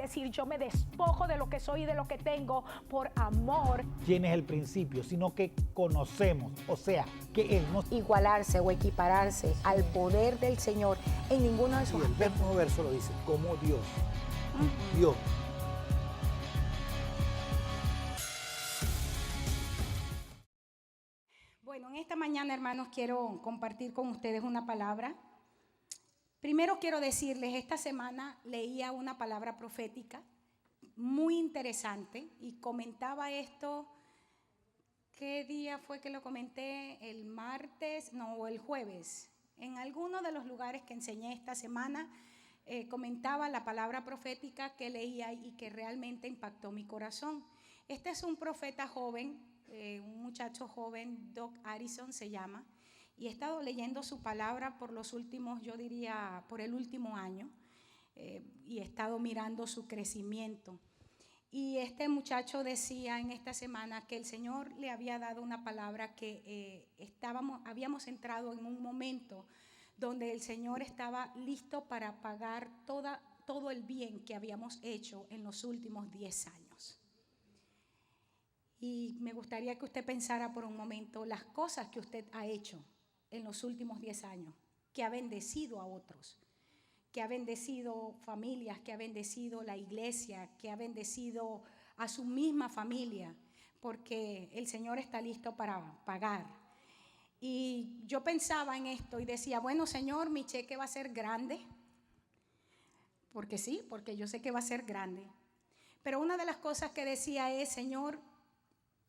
decir, yo me despojo de lo que soy y de lo que tengo por amor. ¿Quién es el principio? Sino que conocemos, o sea, que Él nos... Igualarse o equipararse al poder del Señor en ninguno de sus Y el aspectos. mismo verso lo dice, como Dios. Dios. Bueno, en esta mañana, hermanos, quiero compartir con ustedes una palabra. Primero quiero decirles, esta semana leía una palabra profética muy interesante y comentaba esto. ¿Qué día fue que lo comenté? ¿El martes? No, o el jueves. En alguno de los lugares que enseñé esta semana comentaba la palabra profética que leía y que realmente impactó mi corazón. Este es un profeta joven, un muchacho joven, Doc Harrison se llama, y he estado leyendo su palabra por los últimos, yo diría, por el último año, y he estado mirando su crecimiento. Y este muchacho decía en esta semana que el Señor le había dado una palabra que habíamos entrado en un momento donde el Señor estaba listo para pagar todo el bien que habíamos hecho en los últimos 10 años. Y me gustaría que usted pensara por un momento las cosas que usted ha hecho en los últimos 10 años, que ha bendecido a otros, que ha bendecido familias, que ha bendecido la iglesia, que ha bendecido a su misma familia, porque el Señor está listo para pagar. Y yo pensaba en esto y decía, bueno, Señor, mi cheque va a ser grande, porque sí, porque yo sé que va a ser grande. Pero una de las cosas que decía es, Señor,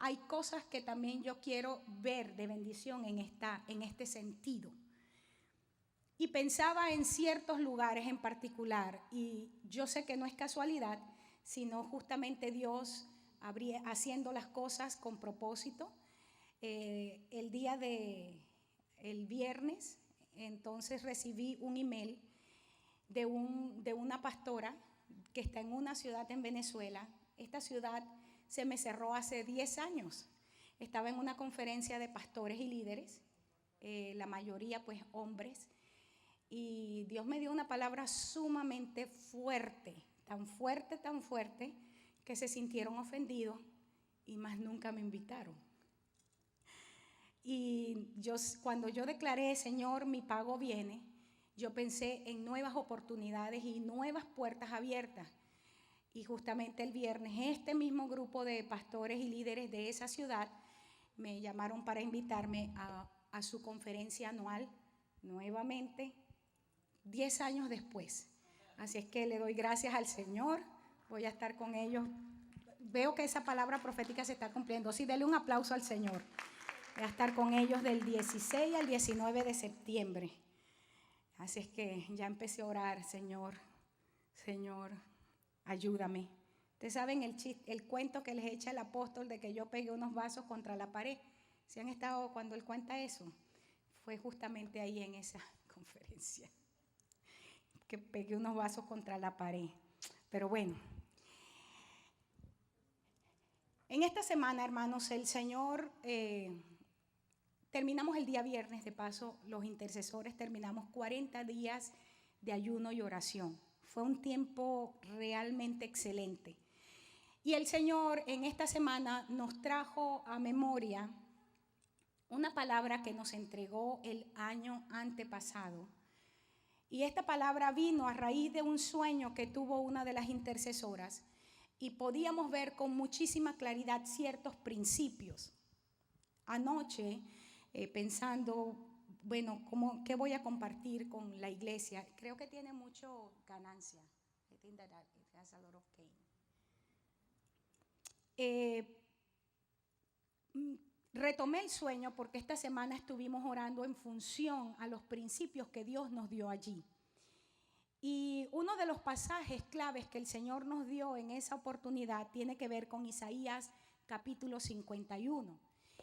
hay cosas que también yo quiero ver de bendición en este sentido. Y pensaba en ciertos lugares en particular, y yo sé que no es casualidad, sino justamente Dios haciendo las cosas con propósito. El viernes, entonces recibí un email de una pastora que está en una ciudad en Venezuela. Esta ciudad se me cerró hace 10 años. Estaba en una conferencia de pastores y líderes, la mayoría pues hombres, y Dios me dio una palabra sumamente fuerte, tan fuerte, que se sintieron ofendidos y más nunca me invitaron. Y cuando yo declaré, Señor, mi pago viene, yo pensé en nuevas oportunidades y nuevas puertas abiertas. Y justamente el viernes, este mismo grupo de pastores y líderes de esa ciudad me llamaron para invitarme a su conferencia anual nuevamente, 10 años después. Así es que le doy gracias al Señor. Voy a estar con ellos. Veo que esa palabra profética se está cumpliendo. Sí, dele un aplauso al Señor. Voy a estar con ellos del 16 al 19 de septiembre. Así es que ya empecé a orar, Señor, ayúdame. Ustedes saben el cuento que les echa el apóstol de que yo pegué unos vasos contra la pared. ¿Se han estado cuando él cuenta eso? Fue justamente ahí en esa conferencia que pegué unos vasos contra la pared. Pero bueno, en esta semana, hermanos, el Señor, terminamos el día viernes, de paso, los intercesores terminamos 40 días de ayuno y oración. Fue un tiempo realmente excelente. Y el Señor en esta semana nos trajo a memoria una palabra que nos entregó el año antepasado. Y esta palabra vino a raíz de un sueño que tuvo una de las intercesoras y podíamos ver con muchísima claridad ciertos principios. Anoche, pensando, bueno, ¿qué voy a compartir con la iglesia? Creo que tiene mucho ganancia. I think that it has a lot of gain. Retomé el sueño porque esta semana estuvimos orando en función a los principios que Dios nos dio allí. Y uno de los pasajes claves que el Señor nos dio en esa oportunidad tiene que ver con Isaías capítulo 51.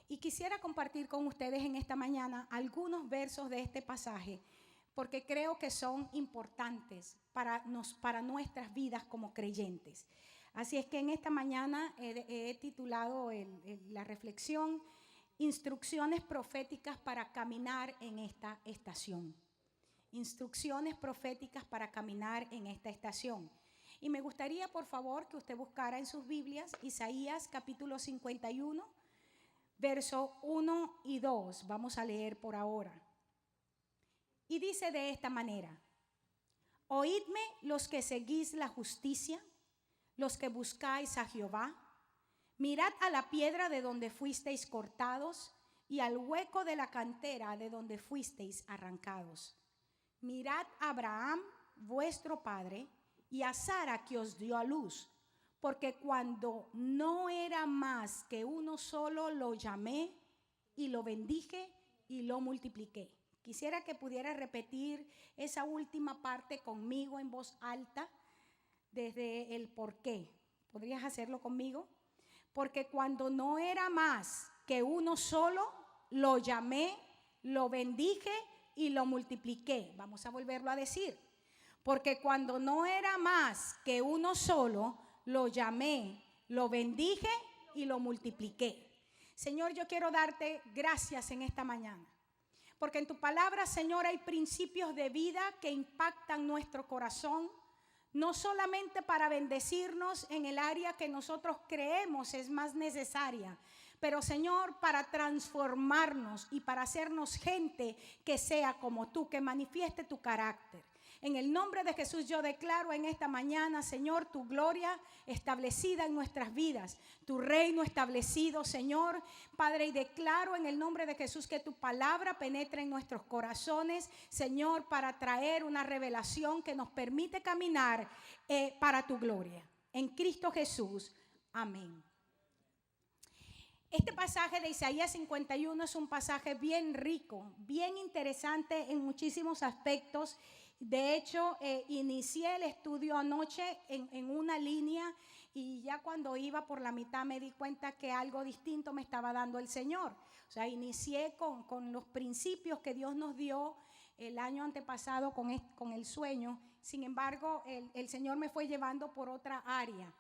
Y quisiera compartir con ustedes en esta mañana algunos versos de este pasaje, porque creo que son importantes para nuestras vidas como creyentes. Así es que en esta mañana he titulado la reflexión Instrucciones proféticas para caminar en esta estación. Instrucciones proféticas para caminar en esta estación. Y me gustaría, por favor, que usted buscara en sus Biblias Isaías capítulo 51, verso 1 y 2. Vamos a leer por ahora. Y dice de esta manera: Oídme los que seguís la justicia, los que buscáis a Jehová. Mirad a la piedra de donde fuisteis cortados y al hueco de la cantera de donde fuisteis arrancados. Mirad a Abraham, vuestro padre, y a Sara que os dio a luz, porque cuando no era más que uno solo, lo llamé y lo bendije y lo multipliqué. Quisiera que pudiera repetir esa última parte conmigo en voz alta, desde el por qué. ¿Podrías hacerlo conmigo? Porque cuando no era más que uno solo, lo llamé, lo bendije y lo multipliqué. Vamos a volverlo a decir. Porque cuando no era más que uno solo, lo llamé, lo bendije y lo multipliqué. Señor, yo quiero darte gracias en esta mañana. Porque en tu palabra, Señor, hay principios de vida que impactan nuestro corazón, no solamente para bendecirnos en el área que nosotros creemos es más necesaria, pero, Señor, para transformarnos y para hacernos gente que sea como tú, que manifieste tu carácter. En el nombre de Jesús yo declaro en esta mañana, Señor, tu gloria establecida en nuestras vidas, tu reino establecido, Señor, Padre, y declaro en el nombre de Jesús que tu palabra penetre en nuestros corazones, Señor, para traer una revelación que nos permite caminar para tu gloria. En Cristo Jesús, amén. Este pasaje de Isaías 51 es un pasaje bien rico, bien interesante en muchísimos aspectos. De hecho, inicié el estudio anoche en una línea y ya cuando iba por la mitad me di cuenta que algo distinto me estaba dando el Señor. O sea, inicié con los principios que Dios nos dio el año antepasado con el sueño. Sin embargo, el Señor me fue llevando por otra área.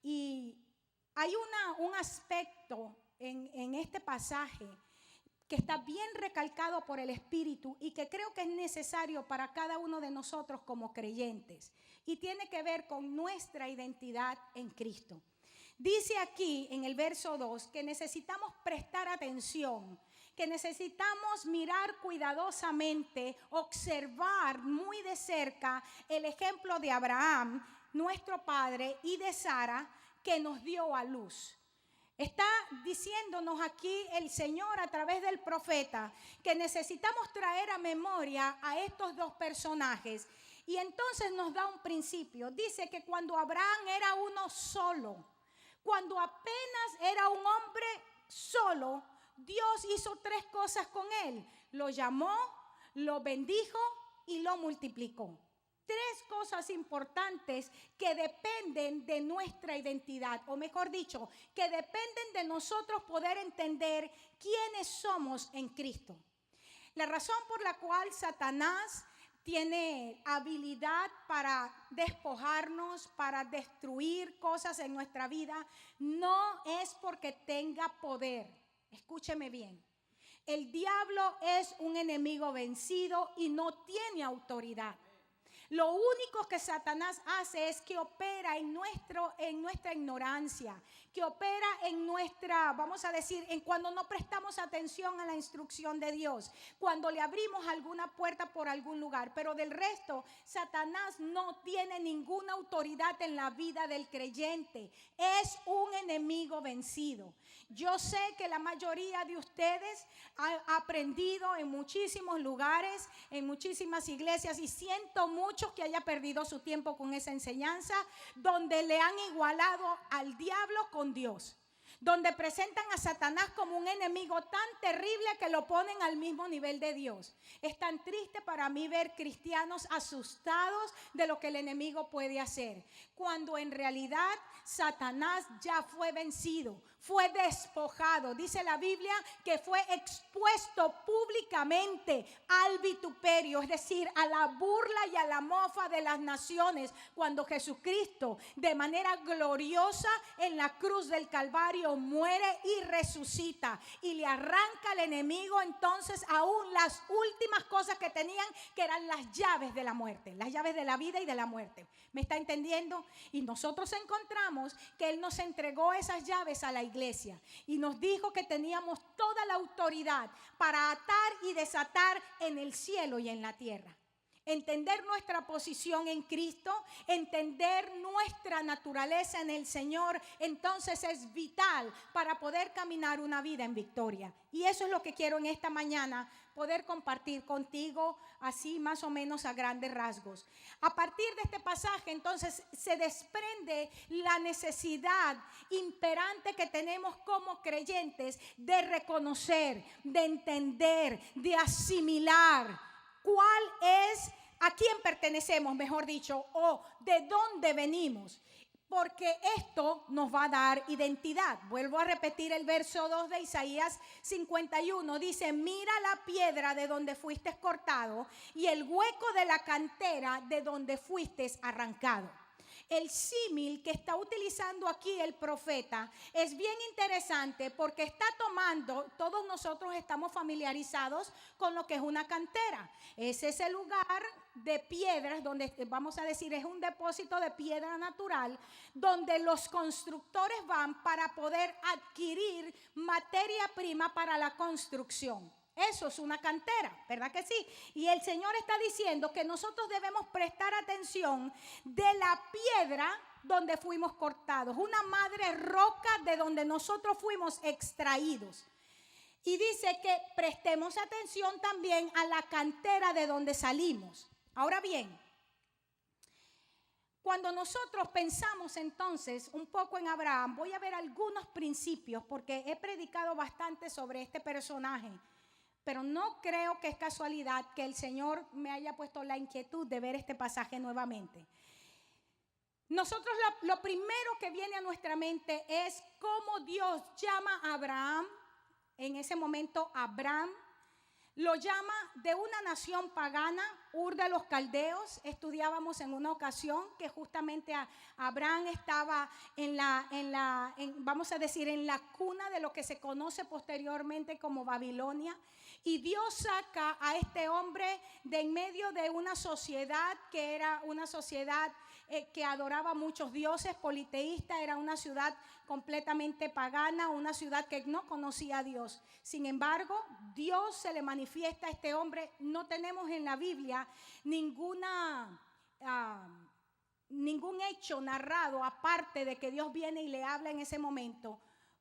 Y hay un aspecto en este pasaje que está bien recalcado por el Espíritu y que creo que es necesario para cada uno de nosotros como creyentes. Y tiene que ver con nuestra identidad en Cristo. Dice aquí en el verso 2 que necesitamos prestar atención, que necesitamos mirar cuidadosamente, observar muy de cerca el ejemplo de Abraham, nuestro padre, y de Sara, que nos dio a luz. Está diciéndonos aquí el Señor a través del profeta que necesitamos traer a memoria a estos dos personajes. Y entonces nos da un principio. Dice que cuando Abraham era uno solo, cuando apenas era un hombre solo, Dios hizo tres cosas con él. Lo llamó, lo bendijo y lo multiplicó. Tres cosas importantes que dependen de nuestra identidad, o mejor dicho, que dependen de nosotros poder entender quiénes somos en Cristo. La razón por la cual Satanás tiene habilidad para despojarnos, para destruir cosas en nuestra vida, no es porque tenga poder. Escúcheme bien. El diablo es un enemigo vencido y no tiene autoridad. Lo único que Satanás hace es que opera en nuestra ignorancia, que opera en nuestra, vamos a decir, en cuando no prestamos atención a la instrucción de Dios, cuando le abrimos alguna puerta por algún lugar. Pero del resto, Satanás no tiene ninguna autoridad en la vida del creyente. Es un enemigo vencido. Yo sé que la mayoría de ustedes ha aprendido en muchísimos lugares, en muchísimas iglesias, y siento mucho que haya perdido su tiempo con esa enseñanza, donde le han igualado al diablo con Dios, donde presentan a Satanás como un enemigo tan terrible que lo ponen al mismo nivel de Dios. Es tan triste para mí ver cristianos asustados de lo que el enemigo puede hacer, cuando en realidad Satanás ya fue vencido, fue despojado. Dice la Biblia que fue expuesto públicamente públicamente al vituperio, es decir, a la burla y a la mofa de las naciones, cuando Jesucristo de manera gloriosa en la cruz del Calvario muere y resucita y le arranca al enemigo entonces aún las últimas cosas que tenían, que eran las llaves de la muerte, las llaves de la vida y de la muerte. ¿Me está entendiendo? Y nosotros encontramos que Él nos entregó esas llaves a la iglesia y nos dijo que teníamos toda la autoridad para atar y desatar en el cielo y en la tierra. Entender nuestra posición en Cristo, entender nuestra naturaleza en el Señor, entonces es vital para poder caminar una vida en victoria. Y eso es lo que quiero en esta mañana poder compartir contigo, así más o menos a grandes rasgos. A partir de este pasaje, entonces, se desprende la necesidad imperante que tenemos como creyentes de reconocer, de entender, de asimilar cuál es, a quién pertenecemos, mejor dicho, o de dónde venimos. Porque esto nos va a dar identidad. Vuelvo a repetir el verso 2 de Isaías 51. Dice, mira la piedra de donde fuiste cortado y el hueco de la cantera de donde fuiste arrancado. El símil que está utilizando aquí el profeta es bien interesante porque está tomando, todos nosotros estamos familiarizados con lo que es una cantera. Es ese lugar de piedras donde, vamos a decir, es un depósito de piedra natural donde los constructores van para poder adquirir materia prima para la construcción. Eso es una cantera, ¿verdad que sí? Y el Señor está diciendo que nosotros debemos prestar atención de la piedra donde fuimos cortados, una madre roca de donde nosotros fuimos extraídos. Y dice que prestemos atención también a la cantera de donde salimos. Ahora bien, cuando nosotros pensamos entonces un poco en Abraham, voy a ver algunos principios porque he predicado bastante sobre este personaje. Pero no creo que es casualidad que el Señor me haya puesto la inquietud de ver este pasaje nuevamente. Nosotros lo primero que viene a nuestra mente es cómo Dios llama a Abraham, en ese momento Abraham, lo llama de una nación pagana, Ur de los Caldeos. Estudiábamos en una ocasión que justamente Abraham estaba vamos a decir, en la cuna de lo que se conoce posteriormente como Babilonia. Y Dios saca a este hombre de en medio de una sociedad que era una sociedad que adoraba muchos dioses, politeísta, era una ciudad completamente pagana, una ciudad que no conocía a Dios. Sin embargo, Dios se le manifiesta a este hombre. No tenemos en la Biblia ningún hecho narrado, aparte de que Dios viene y le habla en ese momento,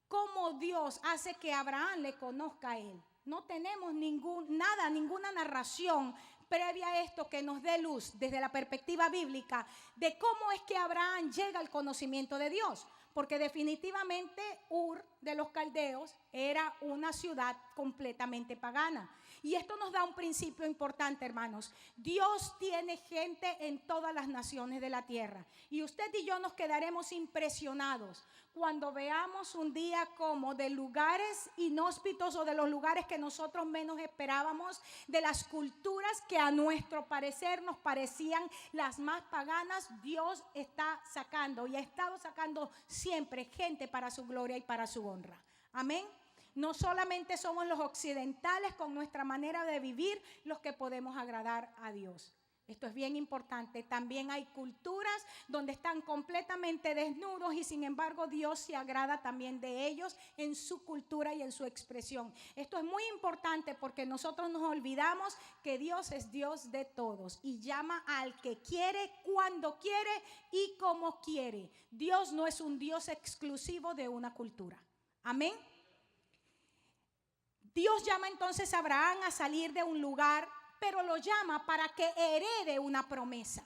cómo Dios hace que Abraham le conozca a él. No tenemos ninguna narración previa a esto que nos dé luz desde la perspectiva bíblica de cómo es que Abraham llega al conocimiento de Dios. Porque definitivamente Ur de los Caldeos era una ciudad completamente pagana. Y esto nos da un principio importante, hermanos. Dios tiene gente en todas las naciones de la tierra. Y usted y yo nos quedaremos impresionados cuando veamos un día como de lugares inhóspitos o de los lugares que nosotros menos esperábamos, de las culturas que a nuestro parecer nos parecían las más paganas, Dios está sacando y ha estado sacando siempre gente para su gloria y para su honra. Amén. No solamente somos los occidentales con nuestra manera de vivir los que podemos agradar a Dios. Esto es bien importante. También hay culturas donde están completamente desnudos y sin embargo Dios se agrada también de ellos en su cultura y en su expresión. Esto es muy importante porque nosotros nos olvidamos que Dios es Dios de todos y llama al que quiere, cuando quiere y como quiere. Dios no es un Dios exclusivo de una cultura. Amén. Dios llama entonces a Abraham a salir de un lugar, pero lo llama para que herede una promesa.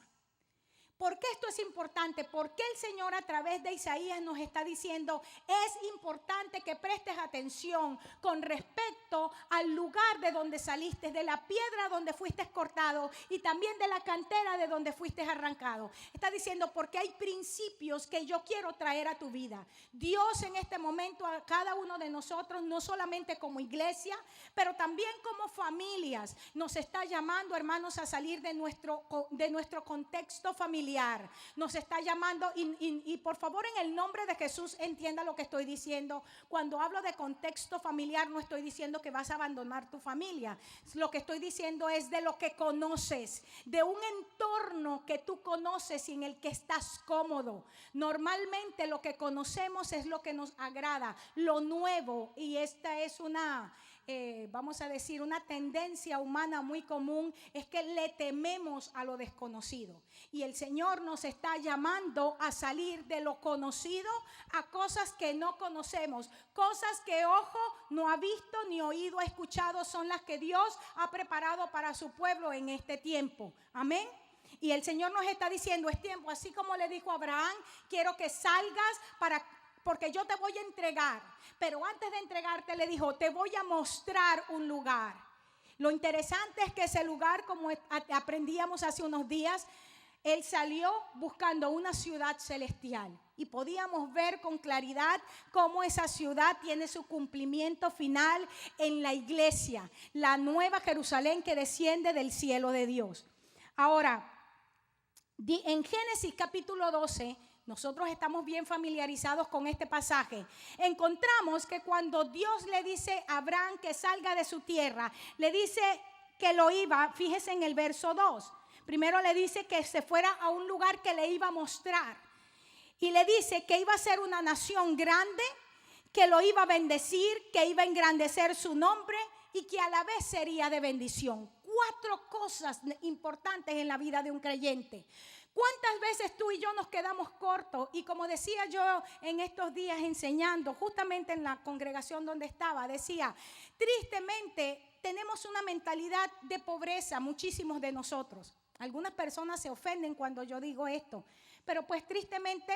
¿Por qué esto es importante? Porque el Señor a través de Isaías nos está diciendo, es importante que prestes atención con respecto al lugar de donde saliste, de la piedra donde fuiste cortado y también de la cantera de donde fuiste arrancado. Está diciendo, porque hay principios que yo quiero traer a tu vida. Dios en este momento a cada uno de nosotros, no solamente como iglesia, pero también como familias, nos está llamando, hermanos, a salir de nuestro contexto familiar. Nos está llamando y por favor, en el nombre de Jesús, entienda lo que estoy diciendo. Cuando hablo de contexto familiar, no estoy diciendo que vas a abandonar tu familia. Lo que estoy diciendo es de lo que conoces, de un entorno que tú conoces y en el que estás cómodo. Normalmente lo que conocemos es lo que nos agrada, lo nuevo, y esta es una vamos a decir, una tendencia humana muy común, es que le tememos a lo desconocido. Y el Señor nos está llamando a salir de lo conocido a cosas que no conocemos. Cosas que ojo no ha visto ni oído ha escuchado son las que Dios ha preparado para su pueblo en este tiempo. Amén. Y el Señor nos está diciendo, es tiempo, así como le dijo a Abraham, quiero que salgas porque yo te voy a entregar. Pero antes de entregarte le dijo, te voy a mostrar un lugar. Lo interesante es que ese lugar, como aprendíamos hace unos días, él salió buscando una ciudad celestial. Y podíamos ver con claridad cómo esa ciudad tiene su cumplimiento final en la iglesia, la nueva Jerusalén que desciende del cielo de Dios. Ahora, en Génesis capítulo 12, nosotros estamos bien familiarizados con este pasaje. Encontramos que cuando Dios le dice a Abraham que salga de su tierra, le dice que lo iba, fíjese en el verso 2. Primero le dice que se fuera a un lugar que le iba a mostrar. Y le dice que iba a ser una nación grande, que lo iba a bendecir, que iba a engrandecer su nombre y que a la vez sería de bendición. 4 cosas importantes en la vida de un creyente. ¿Cuántas veces tú y yo nos quedamos cortos? Y como decía yo en estos días enseñando, justamente en la congregación donde estaba, decía, tristemente tenemos una mentalidad de pobreza, muchísimos de nosotros. Algunas personas se ofenden cuando yo digo esto, pero pues tristemente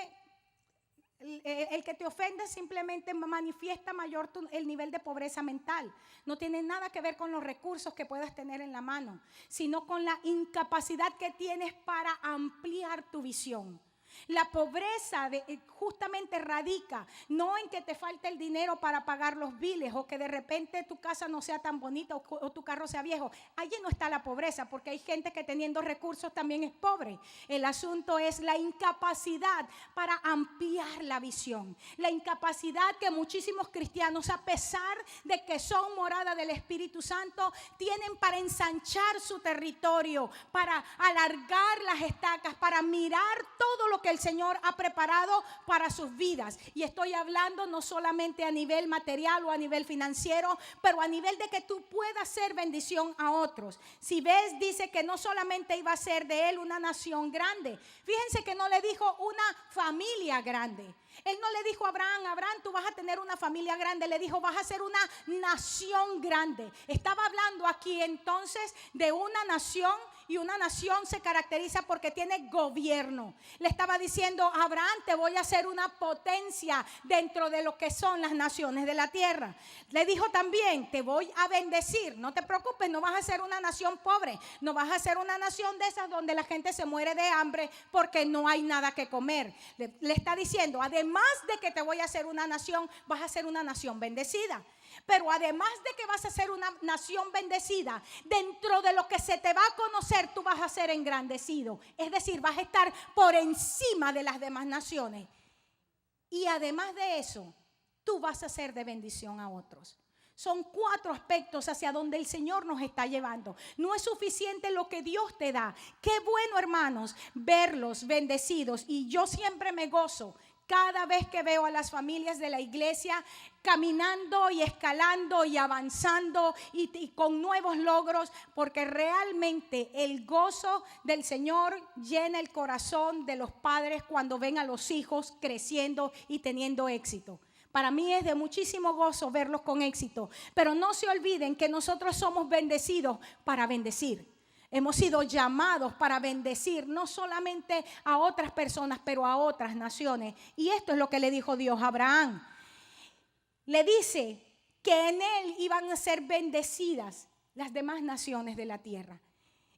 el que te ofende simplemente manifiesta mayor el nivel de pobreza mental. No tiene nada que ver con los recursos que puedas tener en la mano, sino con la incapacidad que tienes para ampliar tu visión. La pobreza justamente radica no en que te falte el dinero para pagar los biles o que de repente tu casa no sea tan bonita o tu carro sea viejo. Allí no está la pobreza, porque hay gente que teniendo recursos también es pobre. El asunto es la incapacidad para ampliar la visión. La incapacidad que muchísimos cristianos, a pesar de que son morada del Espíritu Santo, tienen para ensanchar su territorio, para alargar las estacas, para mirar todo lo que el Señor ha preparado para sus vidas. Y estoy hablando no solamente a nivel material o a nivel financiero, pero a nivel de que tú puedas ser bendición a otros. Si ves, dice que no solamente iba a ser de él una nación grande. Fíjense que no le dijo una familia grande. Él no le dijo a Abraham, tú vas a tener una familia grande. Le dijo, vas a ser una nación grande. Estaba hablando aquí entonces de una nación, y una nación se caracteriza porque tiene gobierno. Le estaba diciendo a Abraham, te voy a hacer una potencia dentro de lo que son las naciones de la tierra. Le dijo también, te voy a bendecir. No te preocupes, no vas a ser una nación pobre. No vas a ser una nación de esas donde la gente se muere de hambre porque no hay nada que comer. Le está diciendo, además de que te voy a hacer una nación, vas a ser una nación bendecida. Pero además de que vas a ser una nación bendecida, dentro de lo que se te va a conocer, tú vas a ser engrandecido. Es decir, vas a estar por encima de las demás naciones. Y además de eso, tú vas a ser de bendición a otros. Son 4 aspectos hacia donde el Señor nos está llevando. No es suficiente lo que Dios te da. Qué bueno, hermanos, verlos bendecidos. Y yo siempre me gozo cada vez que veo a las familias de la iglesia caminando y escalando y avanzando y con nuevos logros, porque realmente el gozo del Señor llena el corazón de los padres cuando ven a los hijos creciendo y teniendo éxito. Para mí es de muchísimo gozo verlos con éxito, pero no se olviden que nosotros somos bendecidos para bendecir. Hemos sido llamados para bendecir no solamente a otras personas, pero a otras naciones. Y esto es lo que le dijo Dios a Abraham. Le dice que en él iban a ser bendecidas las demás naciones de la tierra.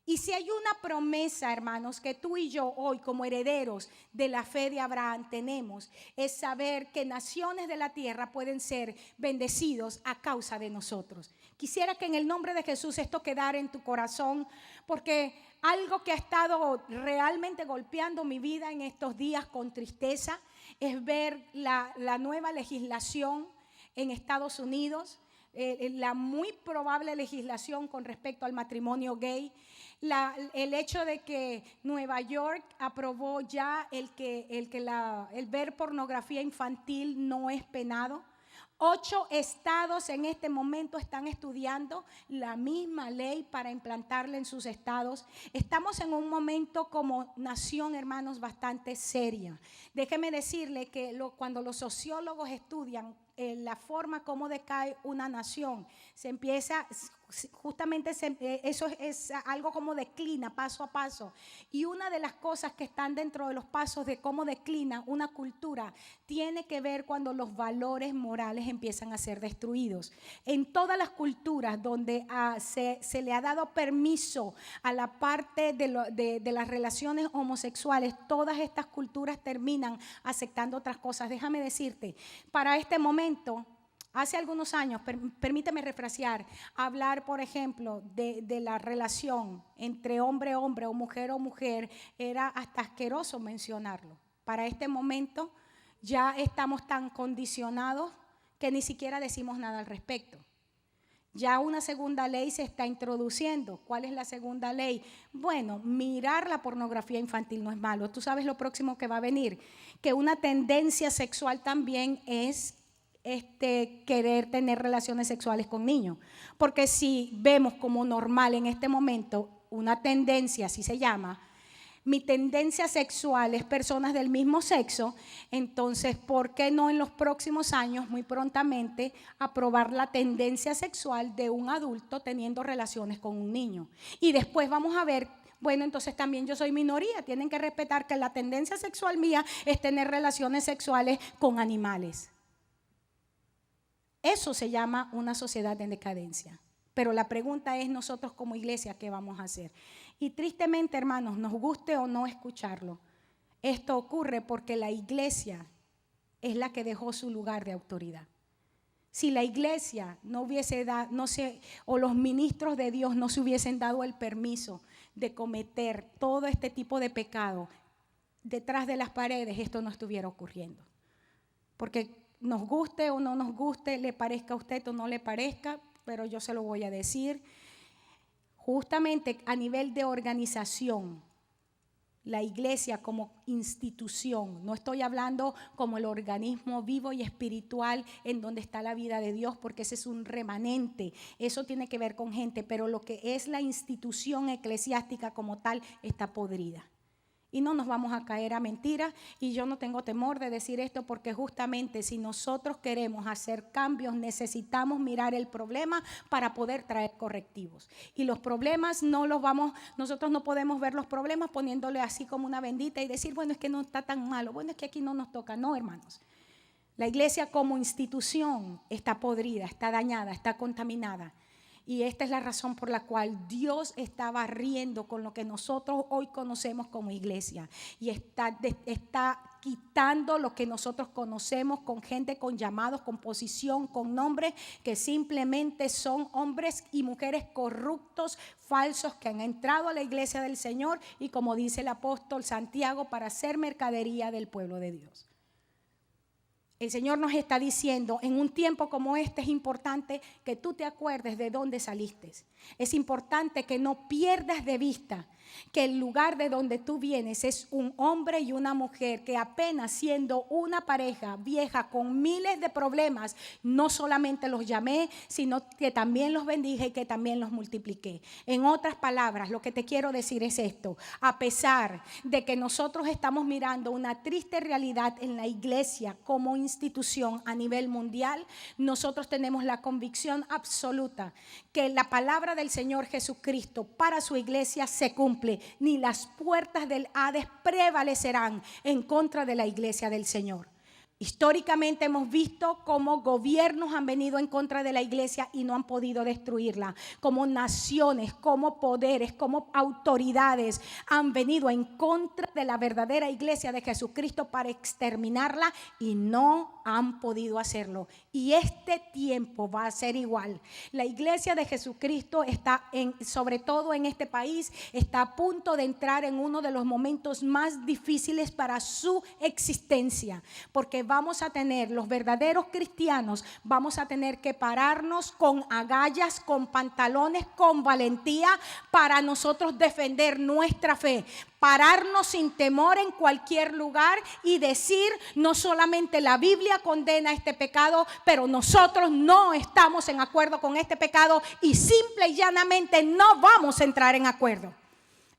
Y si hay una promesa, hermanos, que tú y yo hoy como herederos de la fe de Abraham tenemos, es saber que naciones de la tierra pueden ser bendecidos a causa de nosotros. Quisiera que en el nombre de Jesús esto quedara en tu corazón, porque algo que ha estado realmente golpeando mi vida en estos días con tristeza es ver la nueva legislación en Estados Unidos, la muy probable legislación con respecto al matrimonio gay. El hecho de que Nueva York aprobó ya el ver pornografía infantil no es penado. 8 estados en este momento están estudiando la misma ley para implantarla en sus estados. Estamos en un momento como nación, hermanos, bastante seria. Déjeme decirle que cuando los sociólogos estudian la forma como decae una nación, se empieza, justamente eso es algo como declina paso a paso. Y una de las cosas que están dentro de los pasos de cómo declina una cultura tiene que ver cuando los valores morales empiezan a ser destruidos. En todas las culturas donde se le ha dado permiso a la parte de las relaciones homosexuales, todas estas culturas terminan aceptando otras cosas. Déjame decirte, para este momento, hace algunos años, permíteme refrasear, hablar, por ejemplo, de la relación entre hombre a hombre o mujer, era hasta asqueroso mencionarlo. Para este momento ya estamos tan condicionados que ni siquiera decimos nada al respecto. Ya una segunda ley se está introduciendo. ¿Cuál es la segunda ley? Bueno, mirar la pornografía infantil no es malo. Tú sabes lo próximo que va a venir, que una tendencia sexual también es querer tener relaciones sexuales con niños. Porque si vemos como normal en este momento una tendencia, así se llama, mi tendencia sexual es personas del mismo sexo, entonces, ¿por qué no en los próximos años, muy prontamente, aprobar la tendencia sexual de un adulto teniendo relaciones con un niño? Y después vamos a ver, bueno, entonces también yo soy minoría, tienen que respetar que la tendencia sexual mía es tener relaciones sexuales con animales. Eso se llama una sociedad en decadencia. Pero la pregunta es nosotros como iglesia, ¿qué vamos a hacer? Y tristemente, hermanos, nos guste o no escucharlo, esto ocurre porque la iglesia es la que dejó su lugar de autoridad. Si la iglesia no hubiese dado, o los ministros de Dios no se hubiesen dado el permiso de cometer todo este tipo de pecado detrás de las paredes, esto no estuviera ocurriendo. Porque nos guste o no nos guste, le parezca a usted o no le parezca, pero yo se lo voy a decir. Justamente a nivel de organización, la iglesia como institución, no estoy hablando como el organismo vivo y espiritual en donde está la vida de Dios, porque ese es un remanente, eso tiene que ver con gente, pero lo que es la institución eclesiástica como tal está podrida. Y no nos vamos a caer a mentiras, y yo no tengo temor de decir esto porque justamente si nosotros queremos hacer cambios necesitamos mirar el problema para poder traer correctivos. Y los problemas nosotros no podemos ver los problemas poniéndole así como una bendita y decir, bueno, es que no está tan malo, bueno, es que aquí no nos toca. No, hermanos. La iglesia como institución está podrida, está dañada, está contaminada. Y esta es la razón por la cual Dios está barriendo con lo que nosotros hoy conocemos como iglesia. Y está quitando lo que nosotros conocemos con gente con llamados, con posición, con nombres, que simplemente son hombres y mujeres corruptos, falsos, que han entrado a la iglesia del Señor y, como dice el apóstol Santiago, para hacer mercadería del pueblo de Dios. El Señor nos está diciendo, en un tiempo como este es importante que tú te acuerdes de dónde saliste. Es importante que no pierdas de vista que el lugar de donde tú vienes es un hombre y una mujer que apenas siendo una pareja vieja con miles de problemas, no solamente los llamé, sino que también los bendije y que también los multipliqué. En otras palabras, lo que te quiero decir es esto: a pesar de que nosotros estamos mirando una triste realidad en la iglesia como institución a nivel mundial, nosotros tenemos la convicción absoluta que la palabra del Señor Jesucristo para su iglesia se cumple. Ni las puertas del Hades prevalecerán en contra de la iglesia del Señor. Históricamente hemos visto cómo gobiernos han venido en contra de la iglesia y no han podido destruirla, como naciones, como poderes, como autoridades han venido en contra de la verdadera iglesia de Jesucristo para exterminarla y no han podido hacerlo. Y este tiempo va a ser igual. La iglesia de Jesucristo está, sobre todo en este país, está a punto de entrar en uno de los momentos más difíciles para su existencia, porque vamos a tener, los verdaderos cristianos, vamos a tener que pararnos con agallas, con pantalones, con valentía para nosotros defender nuestra fe. Pararnos sin temor en cualquier lugar y decir, no solamente la Biblia condena este pecado, pero nosotros no estamos en acuerdo con este pecado y simple y llanamente no vamos a entrar en acuerdo.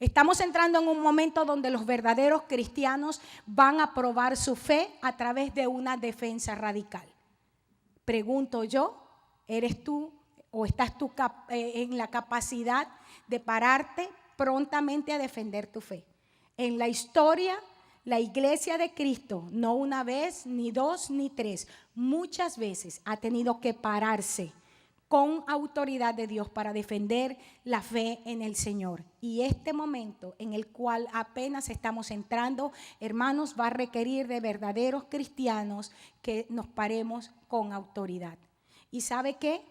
Estamos entrando en un momento donde los verdaderos cristianos van a probar su fe a través de una defensa radical. Pregunto yo, ¿eres tú o estás tú en la capacidad de pararte prontamente a defender tu fe? En la historia, la iglesia de Cristo, no una vez, ni dos, ni tres, muchas veces ha tenido que pararse con autoridad de Dios para defender la fe en el Señor. Y este momento en el cual apenas estamos entrando, hermanos, va a requerir de verdaderos cristianos que nos paremos con autoridad. ¿Y sabe qué?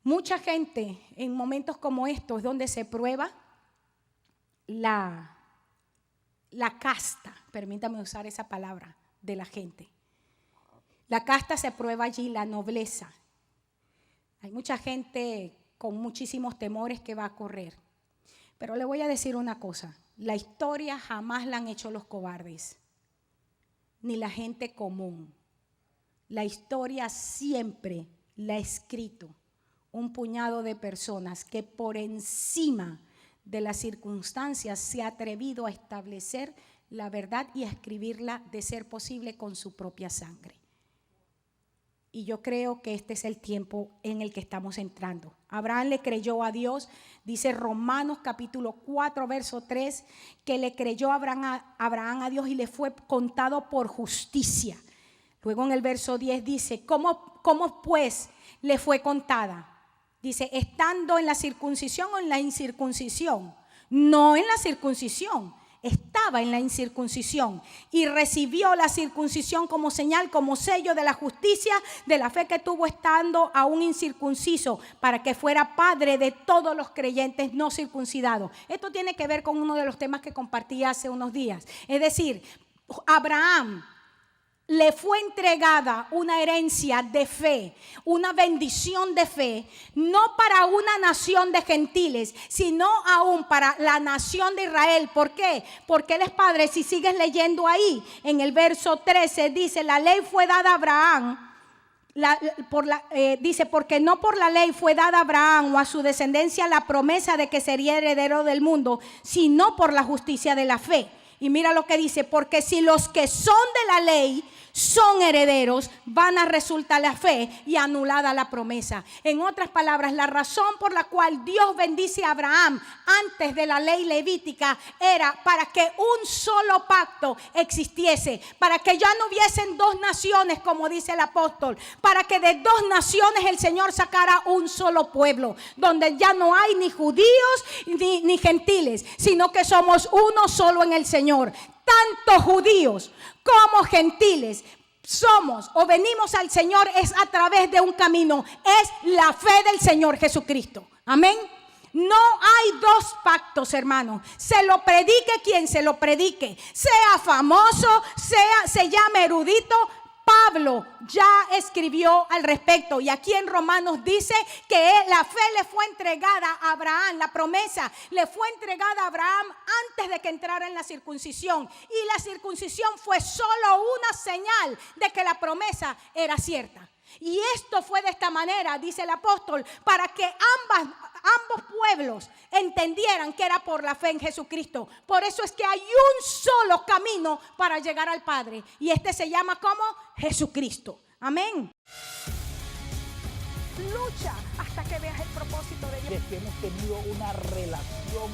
Mucha gente en momentos como estos, donde se prueba la casta, permítame usar esa palabra, de la gente. La casta se prueba allí, la nobleza. Hay mucha gente con muchísimos temores que va a correr. Pero le voy a decir una cosa, la historia jamás la han hecho los cobardes, ni la gente común. La historia siempre la ha escrito un puñado de personas que por encima de las circunstancias se ha atrevido a establecer la verdad y a escribirla, de ser posible, con su propia sangre. Y yo creo que este es el tiempo en el que estamos entrando. Abraham le creyó a Dios, dice Romanos capítulo 4, verso 3, que le creyó Abraham a Dios y le fue contado por justicia. Luego en el verso 10 dice, ¿cómo pues le fue contada? Dice, estando en la circuncisión o en la incircuncisión. No en la circuncisión. Estaba en la incircuncisión y recibió la circuncisión como señal, como sello de la justicia, de la fe que tuvo estando aún incircunciso, para que fuera padre de todos los creyentes no circuncidados. Esto tiene que ver con uno de los temas que compartí hace unos días. Es decir, Abraham le fue entregada una herencia de fe, una bendición de fe, no para una nación de gentiles, sino aún para la nación de Israel. ¿Por qué? Porque Él es Padre. Si sigues leyendo ahí, en el verso 13 dice, la ley fue dada a Abraham. Dice, porque no por la ley fue dada a Abraham o a su descendencia la promesa de que sería heredero del mundo, sino por la justicia de la fe. Y mira lo que dice, porque si los que son de la ley son herederos, van a resultar la fe y anulada la promesa. En otras palabras, la razón por la cual Dios bendice a Abraham antes de la ley levítica era para que un solo pacto existiese, para que ya no hubiesen dos naciones, como dice el apóstol, para que de dos naciones el Señor sacara un solo pueblo, donde ya no hay ni judíos ni gentiles, sino que somos uno solo en el Señor. Tanto judíos como gentiles somos o venimos al Señor es a través de un camino, es la fe del Señor Jesucristo. Amén. No hay dos pactos, hermanos. Se lo predique quien se lo predique, sea famoso, se llame erudito. Pablo ya escribió al respecto, y aquí en Romanos dice que la fe le fue entregada a Abraham, la promesa le fue entregada a Abraham antes de que entrara en la circuncisión, y la circuncisión fue solo una señal de que la promesa era cierta. Y esto fue de esta manera, dice el apóstol, para que ambos pueblos entendieran que era por la fe en Jesucristo. Por eso es que hay un solo camino para llegar al Padre, y este se llama como Jesucristo. Amén. Lucha hasta que veas el propósito de Dios. Es que hemos tenido una relación